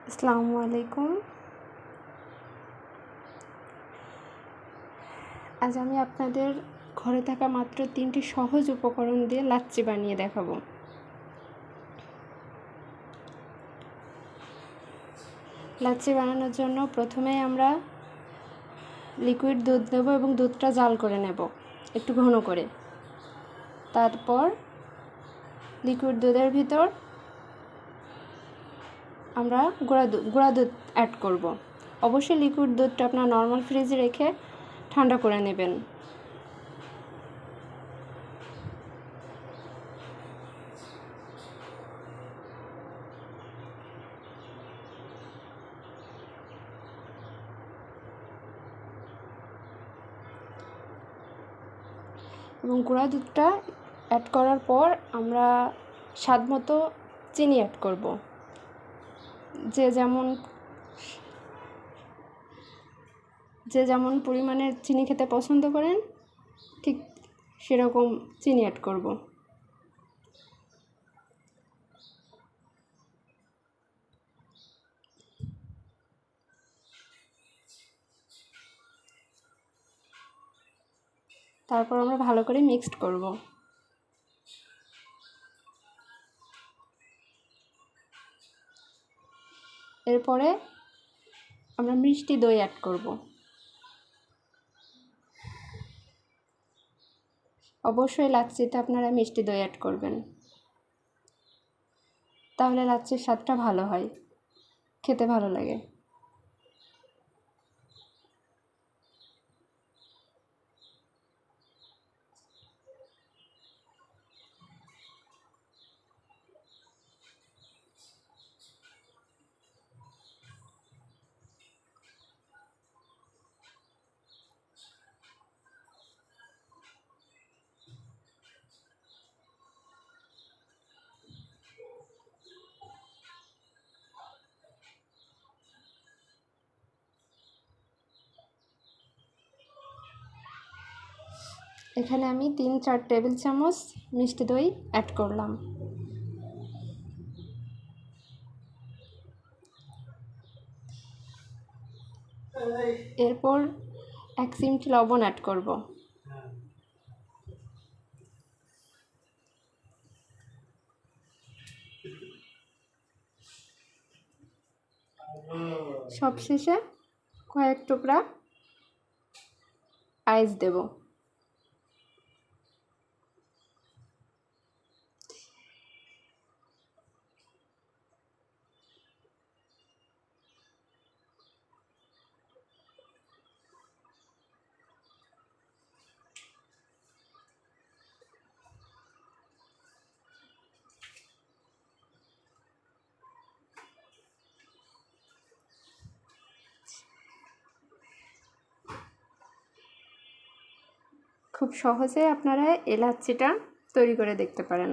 আসসালামু আলাইকুম। আজ আমি আপনাদের ঘরে থাকা মাত্র 3টি সহজ উপকরণ দিয়ে লাচ্ছি বানিয়ে দেখাবো। লাচ্ছি বানানোর জন্য প্রথমেই আমরা লিকুইড দুধ নেব এবং দুধটা জাল করে নেব একটু ঘন করে। তারপর লিকুইড দুধের ভিতর আমরা গুঁড়া দুধ অ্যাড করব। অবশ্যই লিকুইড দুধটা আপনার নর্মাল ফ্রিজে রেখে ঠান্ডা করে নেবেন। এবং গুঁড়া দুধটা অ্যাড করার পর আমরা স্বাদ মতো চিনি অ্যাড করব। যে যেমন পরিমাণের চিনি খেতে পছন্দ করেন ঠিক সেরকম চিনি অ্যাড করব। তারপর আমরা ভালো করে মিক্সড করব। এরপরে আমরা মিষ্টি দই অ্যাড করব। অবশ্যই লাচ্ছিতে আপনারা মিষ্টি দই অ্যাড করবেন, তাহলে লাচ্ছির স্বাদটা ভালো হয়, খেতে ভালো লাগে। এখানে আমি 3-4 টেবিল চামচ মিষ্টি দই অ্যাড করলাম। এরপর 1 চিমটি লবণ অ্যাড করব। সবশেষে কয়েক টুকরা আইস দেব। খুব সহজে আপনারা এই লাচ্ছিটা তৈরি করে দেখতে পারেন।